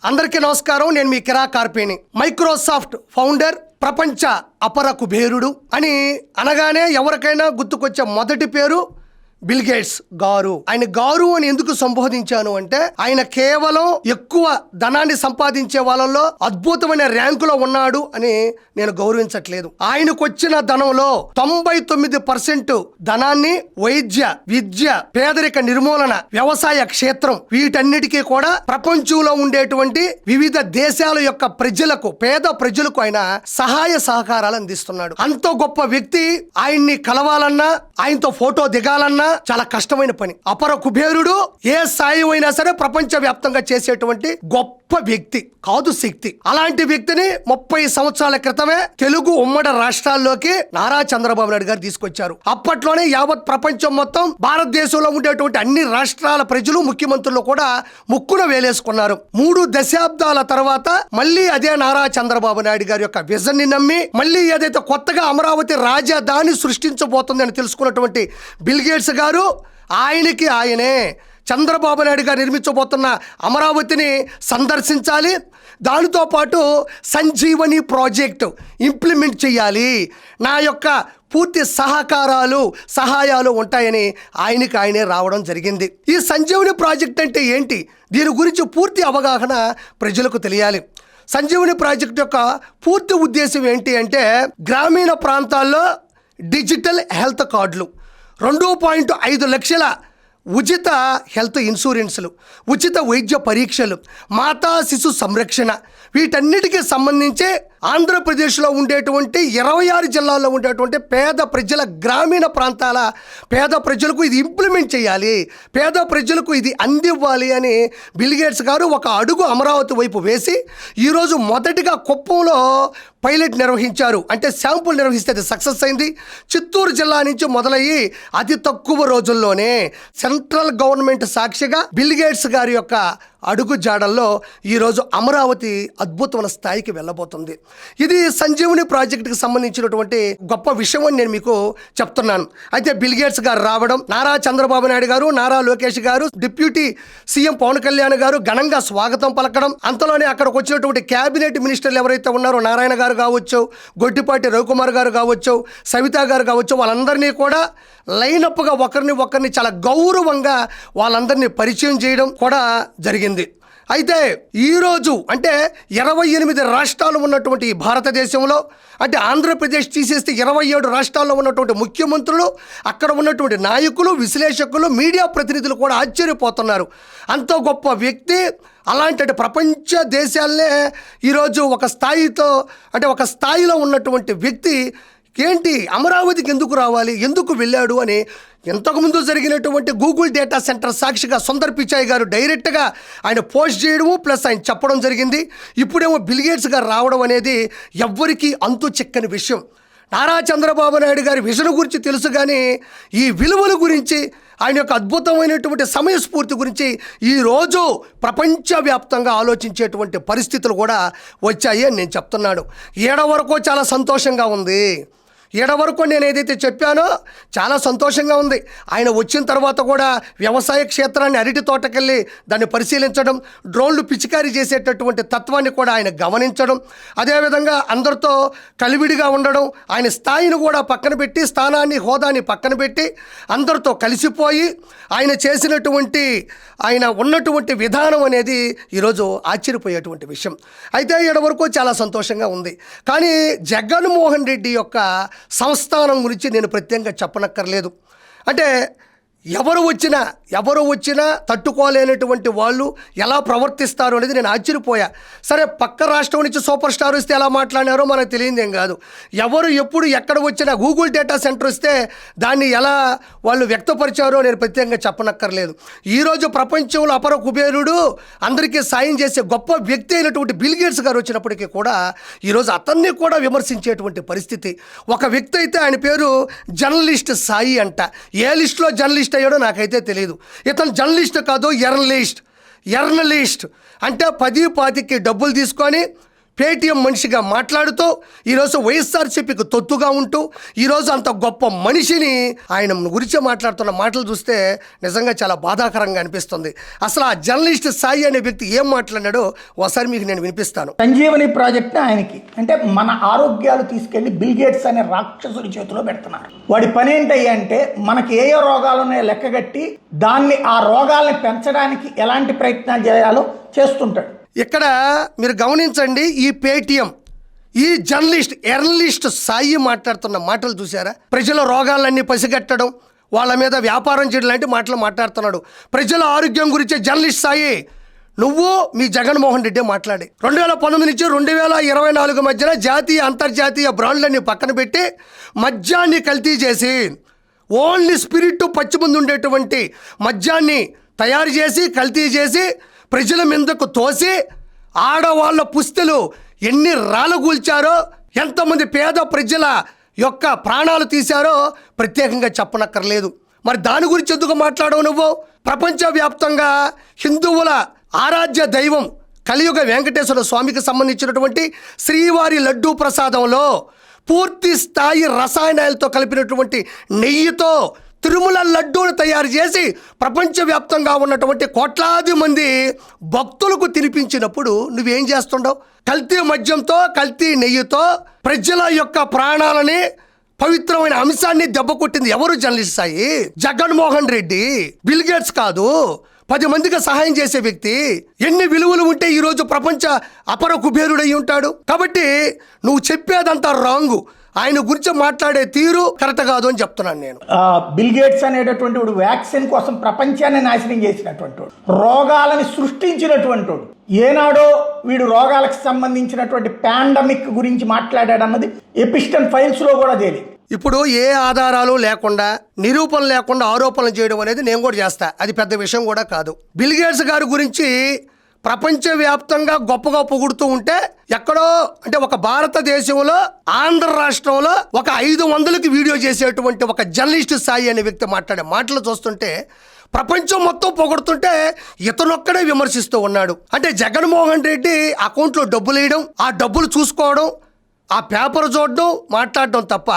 అందరికీ నమస్కారం. నేను మీ కిరా కార్పేని. మైక్రోసాఫ్ట్ ఫౌండర్, ప్రపంచ అపర కుబేరుడు అని అనగానే ఎవరికైనా గుర్తుకొచ్చే మొదటి పేరు బిల్ గేట్స్ గారు. ఆయన గారు అని ఎందుకు సంబోధించాను అంటే, ఆయన కేవలం ఎక్కువ ధనాన్ని సంపాదించే వాళ్ళలో అద్భుతమైన ర్యాంకులో ఉన్నాడు అని నేను గౌరవించట్లేదు. ఆయనకు వచ్చిన ధనంలో 99% ధనాన్ని వైద్య, విద్య, పేదరిక నిర్మూలన, వ్యవసాయ క్షేత్రం, వీటన్నిటికీ కూడా ప్రపంచంలో ఉండేటువంటి వివిధ దేశాల యొక్క ప్రజలకు, పేద ప్రజలకు ఆయన సహాయ సహకారాలు అందిస్తున్నాడు. అంత గొప్ప వ్యక్తి. ఆయన్ని కలవాలన్నా, ఆయనతో ఫోటో దిగాలన్నా చాలా కష్టమైన పని. అపర కుబేరుడు. ఏ సాయం అయినా సరే ప్రపంచ వ్యాప్తంగా చేసేటువంటి గొప్ప వ్యక్తి కాదు, శక్తి. అలాంటి వ్యక్తిని 30 సంవత్సరాల క్రితమే తెలుగు ఉమ్మడి రాష్ట్రాల్లోకి నారా చంద్రబాబు నాయుడు గారు తీసుకొచ్చారు. అప్పట్లోనే యావత్ ప్రపంచం మొత్తం, భారతదేశంలో ఉండేటువంటి అన్ని రాష్ట్రాల ప్రజలు, ముఖ్యమంత్రులు కూడా ముక్కున వేలేసుకున్నారు. 3 దశాబ్దాల తర్వాత మళ్ళీ అదే నారా చంద్రబాబు నాయుడు గారి యొక్క విజన్ ని నమ్మి, మళ్ళీ ఏదైతే కొత్తగా అమరావతి రాజధాని సృష్టించబోతుంది అని తెలుసుకున్నటువంటి బిల్ గేట్స్ గారు, ఆయనకి ఆయనే చంద్రబాబు నాయుడు గారు నిర్మించబోతున్న అమరావతిని సందర్శించాలి, దానితో పాటు సంజీవని ప్రాజెక్టు ఇంప్లిమెంట్ చేయాలి, నా యొక్క పూర్తి సహాయాలు ఉంటాయని ఆయనకి ఆయనే రావడం జరిగింది. ఈ సంజీవని ప్రాజెక్ట్ అంటే ఏంటి, దీని గురించి పూర్తి అవగాహన ప్రజలకు తెలియాలి. సంజీవని ప్రాజెక్ట్ యొక్క పూర్తి ఉద్దేశం ఏంటి అంటే, గ్రామీణ ప్రాంతాల్లో డిజిటల్ హెల్త్ కార్డులు, 2.5 లక్షల ఉచిత హెల్త్ ఇన్సూరెన్స్లు, ఉచిత వైద్య పరీక్షలు, మాతా శిశు సంరక్షణ, వీటన్నిటికీ సంబంధించి ఆంధ్రప్రదేశ్లో ఉండేటువంటి 26 జిల్లాల్లో ఉండేటువంటి పేద ప్రజల, గ్రామీణ ప్రాంతాల పేద ప్రజలకు ఇది ఇంప్లిమెంట్ చేయాలి, పేద ప్రజలకు ఇది అందివ్వాలి అని బిల్ గేట్స్ గారు ఒక అడుగు అమరావతి వైపు వేసి ఈరోజు మొదటిగా కుప్పంలో పైలట్ నిర్వహించారు. అంటే శాంపుల్ నిర్వహిస్తే అది సక్సెస్ అయింది. చిత్తూరు జిల్లా నుంచి మొదలయ్యి అతి తక్కువ రోజుల్లోనే సెంట్రల్ గవర్నమెంట్ సాక్షిగా బిల్ గేట్స్ గారి యొక్క అడుగు జాడల్లో ఈరోజు అమరావతి అద్భుతమైన స్థాయికి వెళ్ళబోతుంది. ఇది సంజీవని ప్రాజెక్టుకి సంబంధించినటువంటి గొప్ప విషయం అని నేను మీకు చెప్తున్నాను. అయితే బిల్ గేట్స్ గారు రావడం, నారా చంద్రబాబు నాయుడు గారు, నారా లోకేష్ గారు, డిప్యూటీ సీఎం పవన్ కళ్యాణ్ గారు ఘనంగా స్వాగతం పలకడం, అంతలోనే అక్కడికి వచ్చినటువంటి క్యాబినెట్ మినిస్టర్లు ఎవరైతే ఉన్నారో, నారాయణ గారు కావచ్చు, గొడ్డిపాటి రవికుమార్ గారు కావచ్చు, సవితా గారు కావచ్చు, వాళ్ళందరినీ కూడా లైనప్గా ఒకరిని చాలా గౌరవంగా వాళ్ళందరినీ పరిచయం చేయడం కూడా జరిగింది. అయితే ఈరోజు అంటే 28 రాష్ట్రాలు ఉన్నటువంటి ఈ భారతదేశంలో, అంటే ఆంధ్రప్రదేశ్ తీసేస్తే 27 రాష్ట్రాల్లో ఉన్నటువంటి ముఖ్యమంత్రులు, అక్కడ ఉన్నటువంటి నాయకులు, విశ్లేషకులు, మీడియా ప్రతినిధులు కూడా ఆశ్చర్యపోతున్నారు. అంత గొప్ప వ్యక్తి, అలాంటి ప్రపంచ దేశాలనే ఈరోజు ఒక స్థాయిలో ఉన్నటువంటి వ్యక్తి ఏంటి, అమరావతికి ఎందుకు రావాలి, ఎందుకు వెళ్ళాడు అని ఇంతకుముందు జరిగినటువంటి గూగుల్ డేటా సెంటర్ సాక్షిగా సుందర్ పిచాయ్ గారు డైరెక్ట్గా ఆయన పోస్ట్ చేయడము, ప్లస్ ఆయన చెప్పడం జరిగింది. ఇప్పుడేమో బిల్ గేట్స్ గారు రావడం అనేది ఎవ్వరికీ అంతు చిక్కని విషయం. నారా చంద్రబాబు నాయుడు గారి విజన్ గురించి తెలుసు, కానీ ఈ విలువల గురించి, ఆయన యొక్క అద్భుతమైనటువంటి సమయస్ఫూర్తి గురించి ఈరోజు ప్రపంచవ్యాప్తంగా ఆలోచించేటువంటి పరిస్థితులు కూడా వచ్చాయి అని నేను చెప్తున్నాను. వరకు చాలా సంతోషంగా ఉంది. వరకు నేను ఏదైతే చెప్పానో చాలా సంతోషంగా ఉంది. ఆయన వచ్చిన తర్వాత కూడా వ్యవసాయ క్షేత్రాన్ని, అరటి తోటకెళ్ళి దాన్ని పరిశీలించడం, డ్రోన్లు పిచికారీ చేసేటటువంటి తత్వాన్ని కూడా ఆయన గమనించడం, అదేవిధంగా అందరితో కలివిడిగా ఉండడం, ఆయన స్థాయిని కూడా పక్కన పెట్టి, స్థానాన్ని, హోదాని పక్కన పెట్టి అందరితో కలిసిపోయి ఆయన ఉన్నటువంటి విధానం అనేది ఈరోజు ఆశ్చర్యపోయేటువంటి విషయం. అయితే వరకు చాలా సంతోషంగా ఉంది. కానీ జగన్మోహన్ రెడ్డి యొక్క సంస్థానం గురించి నేను ప్రత్యేకంగా చెప్పనక్కర్లేదు. అంటే ఎవరు వచ్చినా తట్టుకోలేనటువంటి వాళ్ళు ఎలా ప్రవర్తిస్తారు అనేది నేను ఆశ్చర్యపోయా. సరే, పక్క రాష్ట్రం నుంచి సూపర్ స్టార్ వస్తే ఎలా మాట్లాడినారో మనకు తెలియదేం కాదు. ఎవరు ఎప్పుడు ఎక్కడ వచ్చినా గూగుల్ డేటా సెంటర్ వస్తే దాన్ని ఎలా వాళ్ళు వ్యక్తపరిచారో నేను ప్రత్యేకంగా చెప్పనక్కర్లేదు. ఈరోజు ప్రపంచంలో అపర కుబేరుడు, అందరికీ సాయం చేసే గొప్ప వ్యక్తి అయినటువంటి బిల్ గేట్స్ గారు వచ్చినప్పటికీ కూడా ఈరోజు అతన్ని కూడా విమర్శించేటువంటి పరిస్థితి. ఒక వ్యక్తి అయితే, ఆయన పేరు జర్నలిస్ట్ సాయి అంట. ఏ లిస్టులో జర్నలిస్ట్ అయ్యాడో నాకైతే తెలియదు. ఇతను జర్నలిస్ట్ కాదు, ఎర్నలిస్ట్. అంటే 10-20కి డబ్బులు తీసుకొని పేటీఎం మనిషిగా మాట్లాడుతూ ఈరోజు వైఎస్ఆర్సీపీకి తొత్తుగా ఉంటూ ఈరోజు అంత గొప్ప మనిషిని ఆయన గురించి మాట్లాడుతున్న మాటలు చూస్తే నిజంగా చాలా బాధాకరంగా అనిపిస్తుంది. అసలు ఆ జర్నలిస్ట్ సాయి అనే వ్యక్తి ఏం మాట్లాడాడో ఒకసారి మీకు నేను వినిపిస్తాను. సంజీవని ప్రాజెక్ట్ ఆయనకి అంటే మన ఆరోగ్యాలు తీసుకెళ్లి బిల్ గేట్స్ అనే రాక్షసుడి చేతిలో పెడుతున్నారు. వాడి పని ఏంటంటే మనకి ఏ రోగాలునే లెక్కగట్టి దాన్ని ఆ రోగాల్ని పెంచడానికి ఎలాంటి ప్రయత్నాలు చేయాలో చేస్తుంటాడు. ఇక్కడ మీరు గమనించండి, ఈ పేటీఎం ఈ ఎర్నలిస్ట్ సాయి మాట్లాడుతున్న మాటలు చూసారా? ప్రజల రోగాలన్నీ పసిగట్టడం, వాళ్ళ మీద వ్యాపారం చేయడం లాంటి మాటలు మాట్లాడుతున్నాడు. ప్రజల ఆరోగ్యం గురించి జర్నలిస్ట్ సాయి నువ్వు మీ జగన్మోహన్ రెడ్డి మాట్లాడి 2019 నుంచి 2024 మధ్యన జాతీయ అంతర్జాతీయ బ్రాండ్లన్నీ పక్కన పెట్టి మద్యాన్ని కల్తీ చేసి ఓన్లీ స్పిరిట్ పచ్చిమందు ఉండేటువంటి మద్యాన్ని తయారు చేసి కల్తీ చేసి ప్రజల మీదకు తోసి ఆడవాళ్ళ పుస్తలు ఎన్ని రాళ్ళగూల్చారో, ఎంతమంది పేద ప్రజల యొక్క ప్రాణాలు తీశారో ప్రత్యేకంగా చెప్పనక్కర్లేదు. మరి దాని గురించి ఎందుకు మాట్లాడవు నువ్వు? ప్రపంచవ్యాప్తంగా హిందువుల ఆరాధ్య దైవం కలియుగ వెంకటేశ్వర స్వామికి సంబంధించినటువంటి శ్రీవారి లడ్డూ ప్రసాదంలో పూర్తి స్థాయి రసాయనాలతో కలిపినటువంటి నెయ్యితో తిరుమల లడ్డూను తయారు చేసి ప్రపంచవ్యాప్తంగా ఉన్నటువంటి కోట్లాది మంది భక్తులకు తినిపించినప్పుడు నువ్వేం చేస్తుండవు? కల్తీ మద్యంతో కల్తీ నెయ్యితో ప్రజల యొక్క ప్రాణాలని పవిత్రమైన అంశాన్ని దెబ్బకొట్టింది ఎవరు? Journalist Sai. Jaganmohan Reddy bill gates కాదు, 10 మందికి సహాయం చేసే వ్యక్తి. ఎన్ని విలువలు ఉంటే ఈరోజు ప్రపంచ అపర కుబేరుడై ఉంటాడు. కాబట్టి నువ్వు చెప్పేదంతా రాంగు. ఆయన గురించి మాట్లాడే తీరు కరెక్ట్ కాదు అని చెప్తున్నాను నేను. బిల్ గేట్స్ అనేటటువంటి వాడు వ్యాక్సిన్ కోసం ప్రపంచాన్ని నాశనం చేసినటువంటి వాడు, రోగాలని సృష్టించినటువంటి వాడు. ఏనాడో వీడు రోగాలకు సంబంధించినటువంటి పాండమిక్ గురించి మాట్లాడాడు అన్నది ఎపిస్టన్ ఫైల్స్ లో కూడా తేలింది. ఇప్పుడు ఏ ఆధారాలు లేకుండా నిరూపణ లేకుండా ఆరోపణలు చేయడం అనేది నేను కూడా చేస్తా, అది పెద్ద విషయం కూడా కాదు. బిల్ గేట్స్ గారి గురించి ప్రపంచవ్యాప్తంగా గొప్పగా పొగుడుతూ ఉంటే ఎక్కడో అంటే ఒక భారతదేశంలో ఆంధ్ర రాష్ట్రంలో ఒక 500కి వీడియో చేసేటువంటి ఒక జర్నలిస్ట్ సాయి అనే వ్యక్తి మాట్లాడే మాటలు చూస్తుంటే ప్రపంచం మొత్తం పొగుడుతుంటే ఇతనొక్కడే విమర్శిస్తూ ఉన్నాడు. అంటే జగన్మోహన్ రెడ్డి అకౌంట్లో డబ్బులు వేయడం, ఆ డబ్బులు చూసుకోవడం, ఆ పేపర్ చూడడం, మాట్లాడడం తప్ప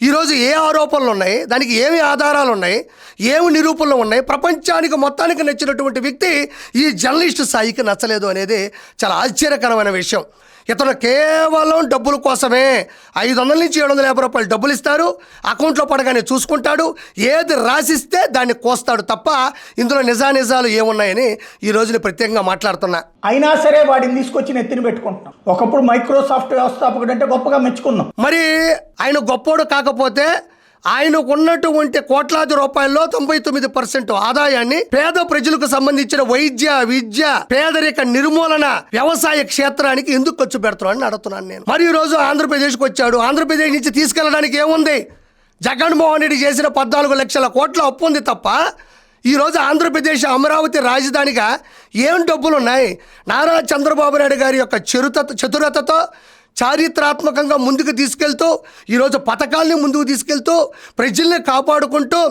ఈరోజు ఏ ఆరోపణలు ఉన్నాయి, దానికి ఏమి ఆధారాలు ఉన్నాయి, ఏమి నిరూపణలు ఉన్నాయి? ప్రపంచానికి మొత్తానికి నచ్చినటువంటి వ్యక్తి ఈ జర్నలిస్ట్ సాయికి నచ్చలేదు అనేది చాలా ఆశ్చర్యకరమైన విషయం. ఇతను కేవలం డబ్బుల కోసమే 500 నుంచి 750 రూపాయలు డబ్బులు ఇస్తారు, అకౌంట్లో పడగానే చూసుకుంటాడు, ఏది రాసిస్తే దాన్ని కోస్తాడు తప్ప ఇందులో నిజానిజాలు ఏమున్నాయని ఈ రోజున ప్రత్యేకంగా మాట్లాడుతున్నా. అయినా సరే వాడిని తీసుకొచ్చి నెత్తిని పెట్టుకుంటున్నాం. ఒకప్పుడు మైక్రోసాఫ్ట్ వ్యవస్థాపకుడు అంటే గొప్పగా మెచ్చుకున్నాం. మరి ఆయన గొప్పోడు కాకపోతే ఆయనకు ఉన్నటువంటి కోట్లాది రూపాయల్లో 99% ఆదాయాన్ని పేద ప్రజలకు సంబంధించిన వైద్య, విద్య, పేదరిక నిర్మూలన, వ్యవసాయ క్షేత్రానికి ఎందుకు ఖర్చు పెడుతున్నాడని అడుగుతున్నాను నేను. మరి ఈ రోజు ఆంధ్రప్రదేశ్కి వచ్చాడు. ఆంధ్రప్రదేశ్ నుంచి తీసుకెళ్ళడానికి ఏముంది? జగన్మోహన్ రెడ్డి చేసిన 14 లక్షల కోట్ల అప్పు ఉంది తప్ప ఈరోజు ఆంధ్రప్రదేశ్ అమరావతి రాజధానిగా ఏం డబ్బులు ఉన్నాయి? నారా చంద్రబాబు నాయుడు గారి యొక్క చతురతతో చారిత్రాత్మకంగా ముందుకు తీసుకెళ్తూ ఈరోజు పథకాల్ని ముందుకు తీసుకెళ్తూ ప్రజల్ని కాపాడుకుంటూ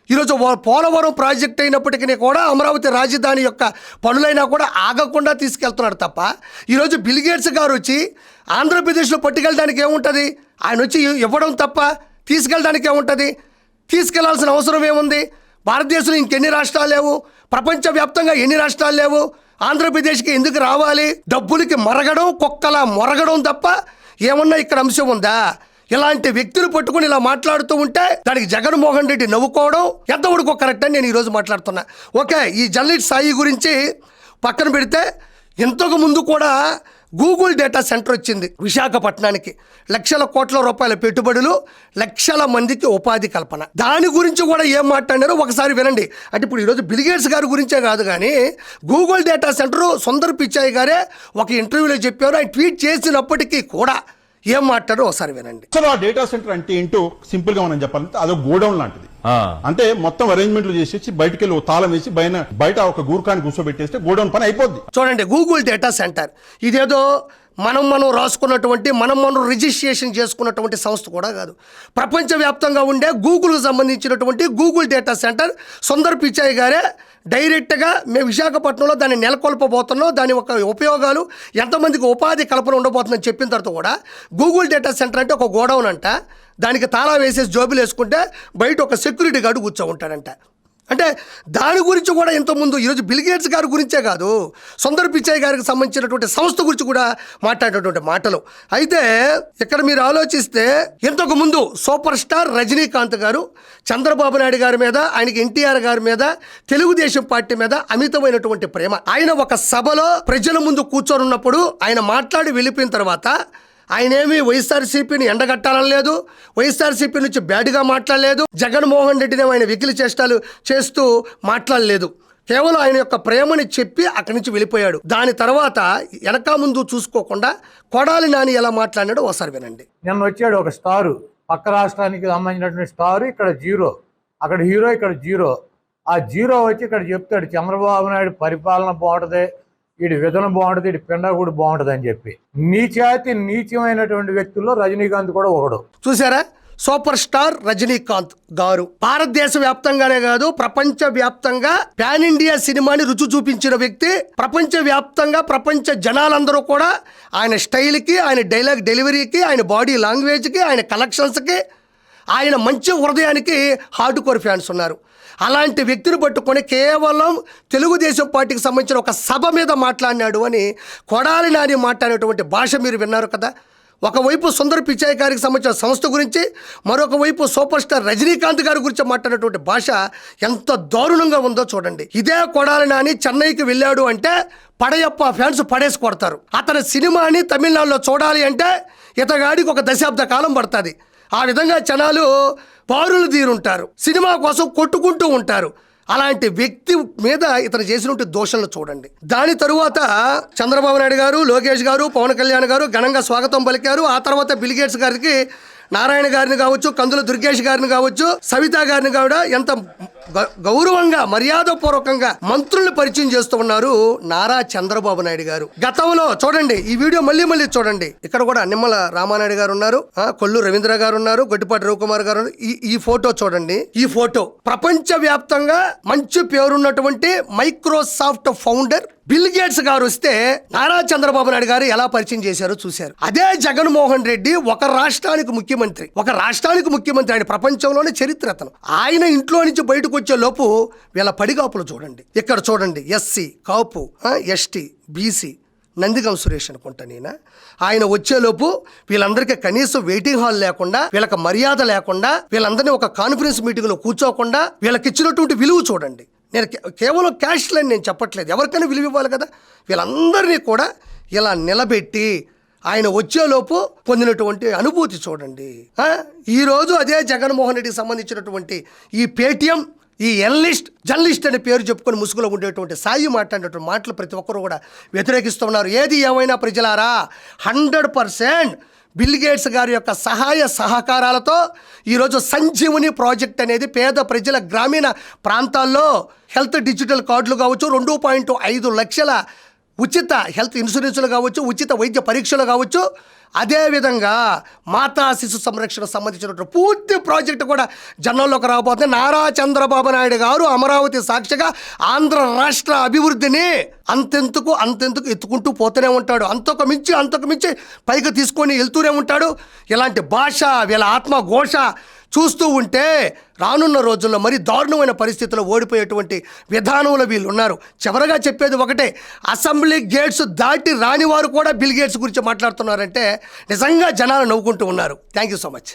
ఈరోజు పోలవరం ప్రాజెక్ట్ అయినప్పటికీ కూడా అమరావతి రాజధాని యొక్క పనులైనా కూడా ఆగకుండా తీసుకెళ్తున్నాడు తప్ప ఈరోజు బిల్ గేట్స్ గారు వచ్చి ఆంధ్రప్రదేశ్లో పట్టుకెళ్ళడానికి ఏముంటుంది? ఆయన వచ్చి ఇవ్వడం తప్ప తీసుకెళ్ళడానికి ఏముంటుంది? తీసుకెళ్లాల్సిన అవసరం ఏముంది? భారతదేశంలో ఇంకెన్ని రాష్ట్రాలు లేవు? ప్రపంచవ్యాప్తంగా ఎన్ని రాష్ట్రాలు లేవు? ఆంధ్రప్రదేశ్కి ఎందుకు రావాలి? డబ్బులకి మరగడం, కుక్కలా మొరగడం తప్ప ఏమన్నా ఇక్కడ అంశం ఉందా? ఇలాంటి వ్యక్తులు పట్టుకుని ఇలా మాట్లాడుతూ ఉంటే దానికి జగన్మోహన్ రెడ్డి నవ్వుకోవడం ఎంతవరకు కరెక్ట్ అని నేను ఈరోజు మాట్లాడుతున్నా. ఓకే, ఈ జర్నలిస్ట్ సాయి గురించి పక్కన పెడితే ఇంతకు ముందు కూడా గూగుల్ డేటా సెంటర్ వచ్చింది విశాఖపట్నానికి. లక్షల కోట్ల రూపాయల పెట్టుబడులు, లక్షల మందికి ఉపాధి కల్పన. దాని గురించి కూడా ఏం మాట్లాడారో ఒకసారి వినండి. అంటే ఇప్పుడు ఈరోజు బిల్ గేట్స్ గారి గురించే కాదు కానీ Google data centre Sundar Pichai గారే ఒక ఇంటర్వ్యూలో చెప్పారు. ఆయన ట్వీట్ చేసినప్పటికీ కూడా ఏం మాట్లాడో ఒకసారి వినండి. అసలు ఆ డేటా సెంటర్ అంటే ఏంటో సింపుల్ గా మనం చెప్పాలంటే అదొక గోడౌన్ లాంటిది. అంటే మొత్తం అరేంజ్మెంట్లు చేసేసి బయటకు వెళ్ళి తాళం వేసి బయట ఒక గూర్ఖాన్ని కూర్చోబెట్టేస్తే గోడౌన్ పని అయిపోద్ది. చూడండి, గూగుల్ డేటా సెంటర్ ఇదేదో మనం రాసుకున్నటువంటి మనం రిజిస్ట్రేషన్ చేసుకున్నటువంటి సంస్థ కూడా కాదు. ప్రపంచవ్యాప్తంగా ఉండే గూగుల్కు సంబంధించినటువంటి Google data centre Sundar Pichai గారే డైరెక్ట్గా మేము విశాఖపట్నంలో దాన్ని నెలకొల్పబోతున్నాం, దాని యొక్క ఉపయోగాలు ఎంతమందికి ఉపాధి కల్పన ఉండబోతుందని చెప్పిన తర్వాత కూడా గూగుల్ డేటా సెంటర్ అంటే ఒక గోడౌన్ అంట, దానికి తాళా వేసేసి జోబులు వేసుకుంటే బయట ఒక సెక్యూరిటీ గార్డు కూర్చో ఉంటాడంట. అంటే దాని గురించి కూడా ఇంతకుముందు ఈరోజు బిల్ గేట్స్ గారి గురించే కాదు, సుందర్ పిచాయ్ గారికి సంబంధించినటువంటి సంస్థ గురించి కూడా మాట్లాడేటువంటి మాటలు. అయితే ఇక్కడ మీరు ఆలోచిస్తే ఇంతకు ముందు సూపర్ స్టార్ రజనీకాంత్ గారు చంద్రబాబు నాయుడు గారి మీద, ఆయనకి ఎన్టీఆర్ గారి మీద, తెలుగుదేశం పార్టీ మీద అమితమైనటువంటి ప్రేమ. ఆయన ఒక సభలో ప్రజల ముందు కూర్చొని ఉన్నప్పుడు ఆయన మాట్లాడి వెళ్ళిపోయిన తర్వాత ఆయన ఏమి వైఎస్ఆర్సీపీని ఎండగట్టాలని లేదు, వైఎస్ఆర్సీపీ నుంచి బ్యాడ్గా మాట్లాడలేదు, జగన్మోహన్ రెడ్డిని ఆయన వెకిలి చేష్టాలు చేస్తూ మాట్లాడలేదు. కేవలం ఆయన యొక్క ప్రేమని చెప్పి అక్కడి నుంచి వెళ్ళిపోయాడు. దాని తర్వాత వెనక ముందు చూసుకోకుండా కొడాలి నాని ఎలా మాట్లాడాడో ఒకసారి వినండి. నిన్న వచ్చాడు ఒక స్టారు, పక్క రాష్ట్రానికి సంబంధించినటువంటి స్టారు, ఇక్కడ జీరో, అక్కడ హీరో, ఇక్కడ జీరో. ఆ జీరో వచ్చి ఇక్కడ చెప్తాడు చంద్రబాబు నాయుడు పరిపాలన బాగుంటుంది, వీడి విధన బాగుంటుంది, వీడి పిండగుడు బాగుంటుంది అని చెప్పి. నీచమైనటువంటి వ్యక్తుల్లో రజనీకాంత్ కూడా ఒకడు. చూసారా, సూపర్ స్టార్ రజనీకాంత్ గారు భారతదేశ వ్యాప్తంగానే కాదు ప్రపంచ వ్యాప్తంగా పాన్ ఇండియా సినిమాని రుచి చూపించిన వ్యక్తి. ప్రపంచ వ్యాప్తంగా ప్రపంచ జనాలందరూ కూడా ఆయన స్టైల్కి, ఆయన డైలాగ్ డెలివరీకి, ఆయన బాడీ లాంగ్వేజ్కి, ఆయన కలెక్షన్స్కి, ఆయన మంచి హృదయానికి హార్డ్ కోర్ ఫ్యాన్స్ ఉన్నారు. అలాంటి వ్యక్తిని పట్టుకొని కేవలం తెలుగుదేశం పార్టీకి సంబంధించిన ఒక సభ మీద మాట్లాడినాడు అని కొడాలి నాని మాట్లాడినటువంటి భాష మీరు విన్నారు కదా. ఒకవైపు సుందర్ పిచాయ్ గారికి సంబంధించిన సంస్థ గురించి, మరొక వైపు సూపర్ స్టార్ రజనీకాంత్ గారి గురించి మాట్లాడినటువంటి భాష ఎంత దారుణంగా ఉందో చూడండి. ఇదే కొడాలి నాని చెన్నైకి వెళ్ళాడు అంటే పడయప్ప ఫ్యాన్స్ పడేసి కొడతారు. అతని సినిమాని తమిళనాడులో చూడాలి అంటే ఇతగాడికి ఒక దశాబ్ద కాలం పడుతుంది. ఆ విధంగా జనాలు బారులు తీరుంటారు, సినిమా కోసం కొట్టుకుంటూ ఉంటారు. అలాంటి వ్యక్తి మీద ఇతను చేసినటువంటి దోషణలు చూడండి. దాని తరువాత చంద్రబాబు నాయుడు గారు, లోకేష్ గారు, పవన్ కళ్యాణ్ గారు ఘనంగా స్వాగతం పలికారు. ఆ తర్వాత బిల్ గేట్స్ గారికి నారాయణ గారిని కావచ్చు, కందుల దుర్గేష్ గారిని కావచ్చు, సవితా గారిని కూడా ఎంత గౌరవంగా మర్యాదపూర్వకంగా మంత్రుల్ని పరిచయం చేస్తూ ఉన్నారు నారా చంద్రబాబు నాయుడు గారు. గతంలో చూడండి, ఈ వీడియో మళ్ళీ చూడండి. ఇక్కడ కూడా నిమ్మల రామానాయుడు గారు ఉన్నారు, కొల్లు రవీంద్ర గారు ఉన్నారు, గొట్టిపాటి రవికుమార్ గారు. ఈ ఫోటో చూడండి. ఈ ఫోటో ప్రపంచ వ్యాప్తంగా మంచి పేరున్నటువంటి మైక్రోసాఫ్ట్ ఫౌండర్ బిల్ గేట్స్ గారు వస్తే నారా చంద్రబాబు నాయుడు గారు ఎలా పరిచయం చేశారో చూశారు. అదే జగన్మోహన్ రెడ్డి ఒక రాష్ట్రానికి ముఖ్యమంత్రి, ఆయన ప్రపంచంలోనే చరిత్ర. అతను ఆయన ఇంట్లో నుంచి బయటకు వచ్చే లోపు వీళ్ళ పడిగాపులు చూడండి. ఇక్కడ చూడండి, ఎస్సీ, కాపు, ఎస్టీ, బీసీ, నందిగం సురేష్ అనుకుంటా నేను. ఆయన వచ్చేలోపు వీళ్ళందరికీ కనీసం వెయిటింగ్ హాల్ లేకుండా, వీళ్ళకి మర్యాద లేకుండా, వీళ్ళందరినీ ఒక కాన్ఫరెన్స్ మీటింగ్లో కూర్చోకుండా వీళ్ళకి ఇచ్చినటువంటి విలువ చూడండి. నేను కేవలం క్యాష్ లైన్ నేను చెప్పట్లేదు, ఎవరికైనా విలువ ఇవ్వాలి కదా. వీళ్ళందరినీ కూడా ఇలా నిలబెట్టి ఆయన వచ్చేలోపు పొందినటువంటి అనుభూతి చూడండి. ఈరోజు అదే జగన్మోహన్ రెడ్డికి సంబంధించినటువంటి ఈ పేటీఎం, ఈ జర్నలిస్ట్ అనే పేరు చెప్పుకొని ముసుగులో ఉండేటువంటి సాయి మాట్లాడేటువంటి మాటలు ప్రతి ఒక్కరు కూడా వ్యతిరేకిస్తున్నారు. ఏది ఏమైనా ప్రజలారా, 100% బిల్ గేట్స్ గారి యొక్క సహాయ సహకారాలతో ఈరోజు సంజీవని ప్రాజెక్ట్ అనేది పేద ప్రజల గ్రామీణ ప్రాంతాల్లో హెల్త్ డిజిటల్ కార్డులు కావచ్చు, 2.5 లక్షల ఉచిత హెల్త్ ఇన్సూరెన్సులు కావచ్చు, ఉచిత వైద్య పరీక్షలు కావచ్చు, అదేవిధంగా మాతా శిశు సంరక్షణ సంబంధించినటువంటి పూర్తి ప్రాజెక్టు కూడా జనంలోకి రాబోతుంది. నారా చంద్రబాబు నాయుడు గారు అమరావతి సాక్షిగా ఆంధ్ర రాష్ట్ర అభివృద్ధిని అంతెందుకు ఎత్తుకుంటూ పోతూనే ఉంటాడు. అంతకు మించి పైకి తీసుకొని వెళ్తూనే ఉంటాడు. ఇలాంటి భాష, వీళ్ళ ఆత్మఘోష చూస్తూ ఉంటే రానున్న రోజుల్లో మరి దారుణమైన పరిస్థితుల్లో ఓడిపోయేటువంటి విధానంలో వీళ్ళు ఉన్నారు. చివరగా చెప్పేది ఒకటే, అసెంబ్లీ గేట్స్ దాటి రాని వారు కూడా బిల్ గేట్స్ గురించి మాట్లాడుతున్నారంటే నిజంగా జనాలు నవ్వుకుంటూ ఉన్నారు. Thank you so much.